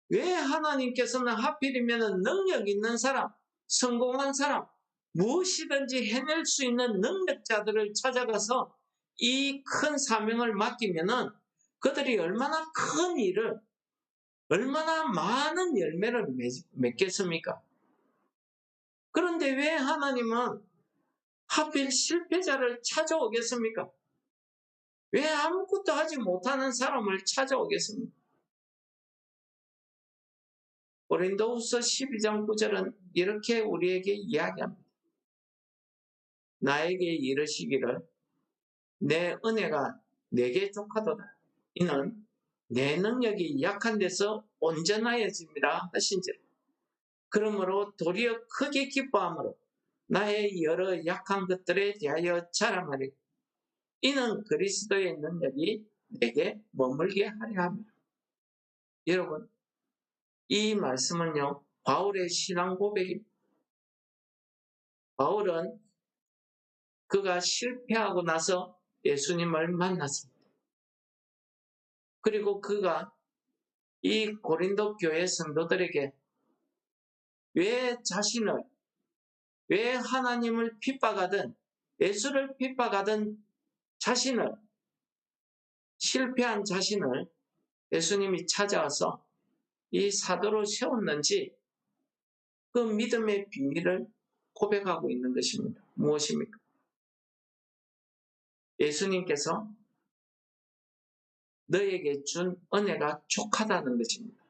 왜 하나님께서는 하필이면 능력 있는 사람, 성공한 사람, 무엇이든지 해낼 수 있는 능력자들을 찾아가서 이 큰 사명을 맡기면은 그들이 얼마나 큰 일을, 얼마나 많은 열매를 맺겠습니까? 그런데 왜 하나님은 하필 실패자를 찾아오겠습니까? 왜 아무것도 하지 못하는 사람을 찾아오겠습니까? 고린도후서 12장 9절은 이렇게 우리에게 이야기합니다. 나에게 이르시기를 내 은혜가 내게 족하도다. 이는 내 능력이 약한 데서 온전하여짐이라 하신지라. 그러므로 도리어 크게 기뻐함으로 나의 여러 약한 것들에 대하여 자랑하리. 이는 그리스도의 능력이 내게 머물게 하려 합니다. 여러분, 이 말씀은요, 바울의 신앙 고백입니다. 바울은 그가 실패하고 나서 예수님을 만났습니다. 그리고 그가 이 고린도 교회 성도들에게 왜 하나님을 핍박하든 예수를 핍박하든 실패한 자신을 예수님이 찾아와서 이 사도로 세웠는지 그 믿음의 비밀을 고백하고 있는 것입니다. 무엇입니까? 예수님께서 너에게 준 은혜가 족하다는 것입니다.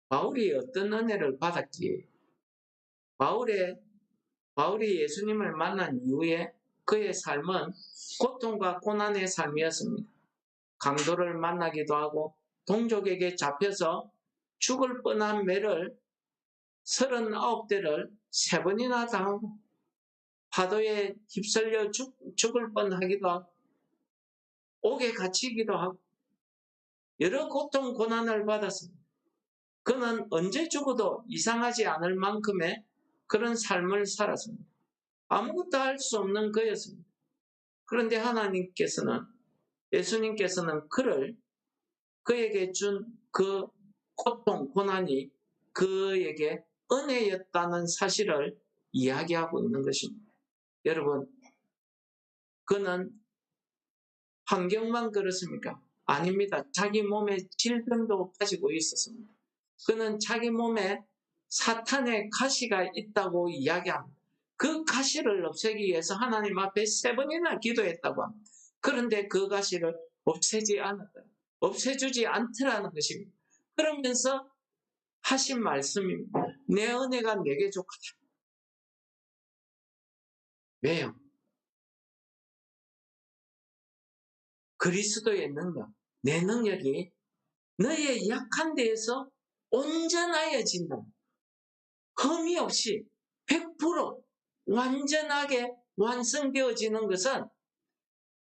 바울이 어떤 은혜를 받았기에 바울이 예수님을 만난 이후에 그의 삶은 고통과 고난의 삶이었습니다. 강도를 만나기도 하고 동족에게 잡혀서 죽을 뻔한 매를 39대를 3번이나 당하고 파도에 휩쓸려 죽을 뻔하기도 하고 옥에 갇히기도 하고 여러 고통 고난을 받았습니다. 그는 언제 죽어도 이상하지 않을 만큼의 그런 삶을 살았습니다. 아무것도 할 수 없는 그였습니다. 그런데 예수님께서는 그에게 준 그 고통, 고난이 그에게 은혜였다는 사실을 이야기하고 있는 것입니다. 여러분, 그는 환경만 그렇습니까? 아닙니다. 자기 몸에 질병도 가지고 있었습니다. 그는 자기 몸에 사탄의 가시가 있다고 이야기합니다. 그 가시를 없애기 위해서 하나님 앞에 3번이나 기도했다고 합니다. 그런데 그 가시를 없애주지 않더라는 것입니다. 그러면서 하신 말씀입니다. 내 은혜가 내게 족하다. 왜요? 그리스도의 능력, 내 능력이 너의 약한 데에서 온전하여진다. 흠이 없이 100% 완전하게 완성되어지는 것은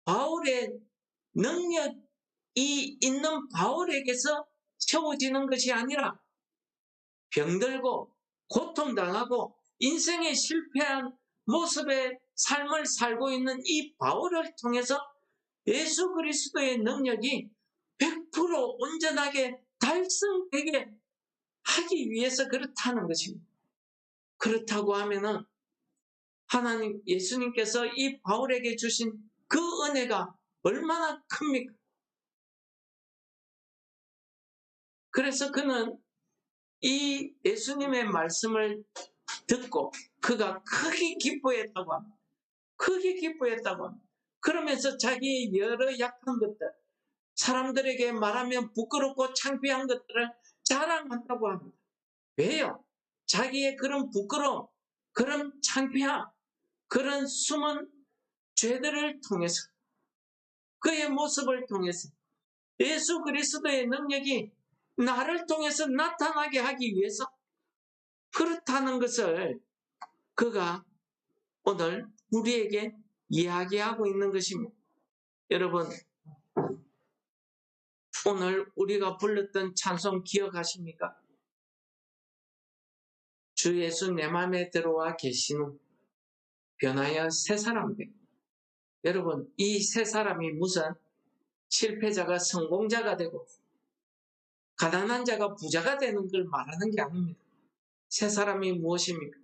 바울의 능력이 있는 바울에게서 채워지는 것이 아니라 병들고 고통당하고 인생에 실패한 모습의 삶을 살고 있는 이 바울을 통해서 예수 그리스도의 능력이 100% 온전하게 달성되게 하기 위해서 그렇다는 것입니다. 그렇다고 하면은 하나님, 예수님께서 이 바울에게 주신 그 은혜가 얼마나 큽니까? 그래서 그는 이 예수님의 말씀을 듣고 그가 크게 기뻐했다고 합니다. 크게 기뻐했다고 합니다. 그러면서 자기의 여러 약한 것들, 사람들에게 말하면 부끄럽고 창피한 것들을 자랑한다고 합니다. 왜요? 자기의 그런 부끄러움, 그런 창피함, 그런 숨은 죄들을 통해서, 그의 모습을 통해서 예수 그리스도의 능력이 나를 통해서 나타나게 하기 위해서 그렇다는 것을 그가 오늘 우리에게 이야기하고 있는 것입니다. 여러분, 오늘 우리가 불렀던 찬송 기억하십니까? 주 예수 내 맘에 들어와 계신 후 변하여 새 사람 되고. 여러분, 이 새 사람이 무슨 실패자가 성공자가 되고 가난한 자가 부자가 되는 걸 말하는 게 아닙니다. 새 사람이 무엇입니까?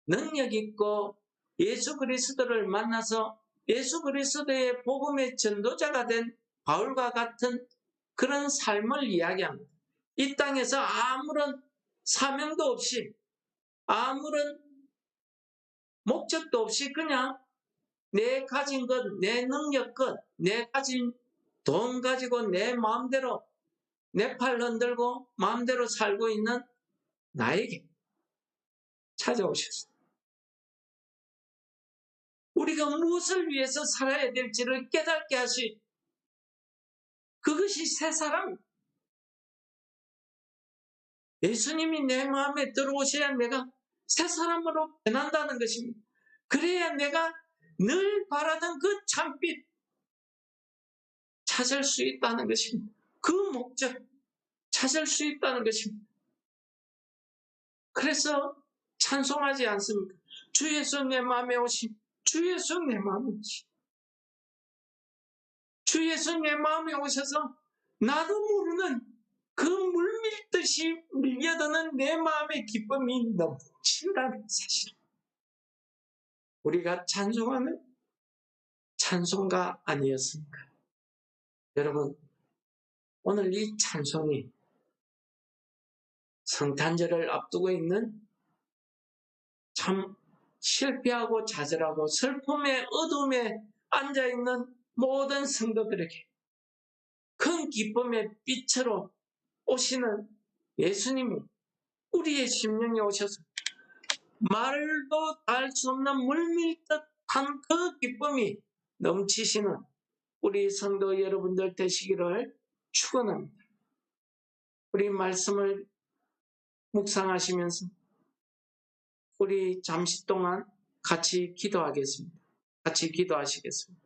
능력 있고 예수 그리스도를 만나서 예수 그리스도의 복음의 전도자가 된 바울과 같은 그런 삶을 이야기합니다. 이 땅에서 아무런 사명도 없이 아무런 목적도 없이 그냥 내 가진 것, 내 능력껏, 내 가진 돈 가지고 내 마음대로 내 팔 흔들고 마음대로 살고 있는 나에게 찾아오셨어요. 우리가 무엇을 위해서 살아야 될지를 깨닫게 하시, 그것이 새 사람. 예수님이 내 마음에 들어오셔야 내가 새 사람으로 변한다는 것입니다. 그래야 내가 늘 바라던 그 참빛 찾을 수 있다는 것입니다. 그 목적 찾을 수 있다는 것입니다. 그래서 찬송하지 않습니까? 주 예수 내 마음에 오심, 주 예수 내 마음에 오심. 주 예수 내 마음에 오셔서 나도 모르는 그 물밀듯이 밀려드는 내 마음의 기쁨이 넘친다는 사실. 우리가 찬송하는 찬송가 아니었습니까? 여러분, 오늘 이 찬송이 성탄절을 앞두고 있는 참 실패하고 좌절하고 슬픔의 어둠에 앉아있는 모든 성도들에게 큰 기쁨의 빛으로 오시는 예수님이 우리의 심령에 오셔서 말도 할 수 없는 물밀듯한 그 기쁨이 넘치시는 우리 성도 여러분들 되시기를 축원합니다. 우리 말씀을 묵상하시면서 우리 잠시 동안 같이 기도하겠습니다. 같이 기도하시겠습니다.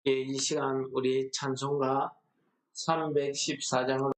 이 시간 우리 찬송가 314장을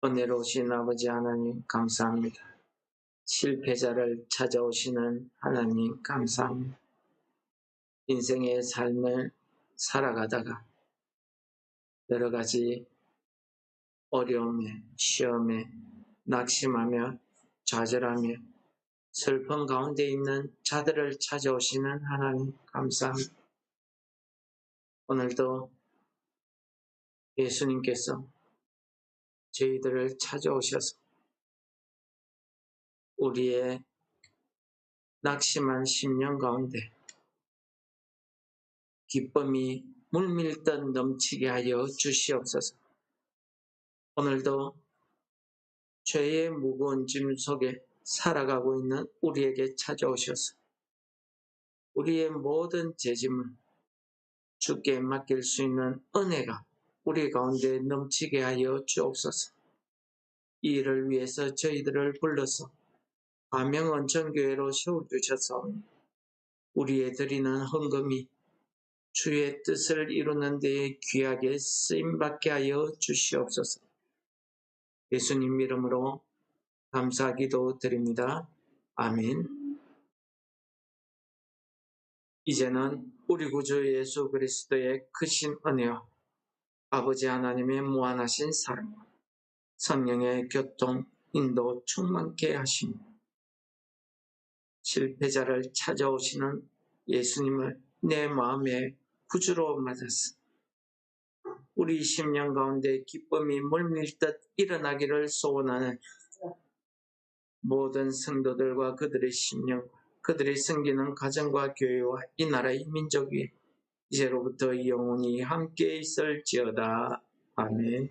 은혜로우신 아버지 하나님 감사합니다. 실패자를 찾아오시는 하나님 감사합니다. 인생의 삶을 살아가다가 여러 가지 어려움에, 시험에 낙심하며 좌절하며 슬픔 가운데 있는 자들을 찾아오시는 하나님 감사합니다. 오늘도 예수님께서 저희들을 찾아오셔서 우리의 낙심한 심령 가운데 기쁨이 물밀듯 넘치게 하여 주시옵소서. 오늘도 죄의 무거운 짐 속에 살아가고 있는 우리에게 찾아오셔서 우리의 모든 죄짐을 주께 맡길 수 있는 은혜가 우리 가운데 넘치게 하여 주옵소서. 이 일을 위해서 저희들을 불러서 가명언천교회로 세워주셔서 우리의 드리는 헌금이 주의 뜻을 이루는 데에 귀하게 쓰임받게 하여 주시옵소서. 예수님 이름으로 감사기도 드립니다. 아멘. 이제는 우리 구주 예수 그리스도의 크신 은혜와 아버지 하나님의 무한하신 사랑과 성령의 교통, 인도 충만케 하시며 실패자를 찾아오시는 예수님을 내 마음의 구주로 맞아서 우리 심령 가운데 기쁨이 물밀듯 일어나기를 소원하는 모든 성도들과 그들의 심령, 그들이 섬기는 가정과 교회와 이 나라의 민족 위에 이제로부터 영원히 함께 있을지어다. 아멘.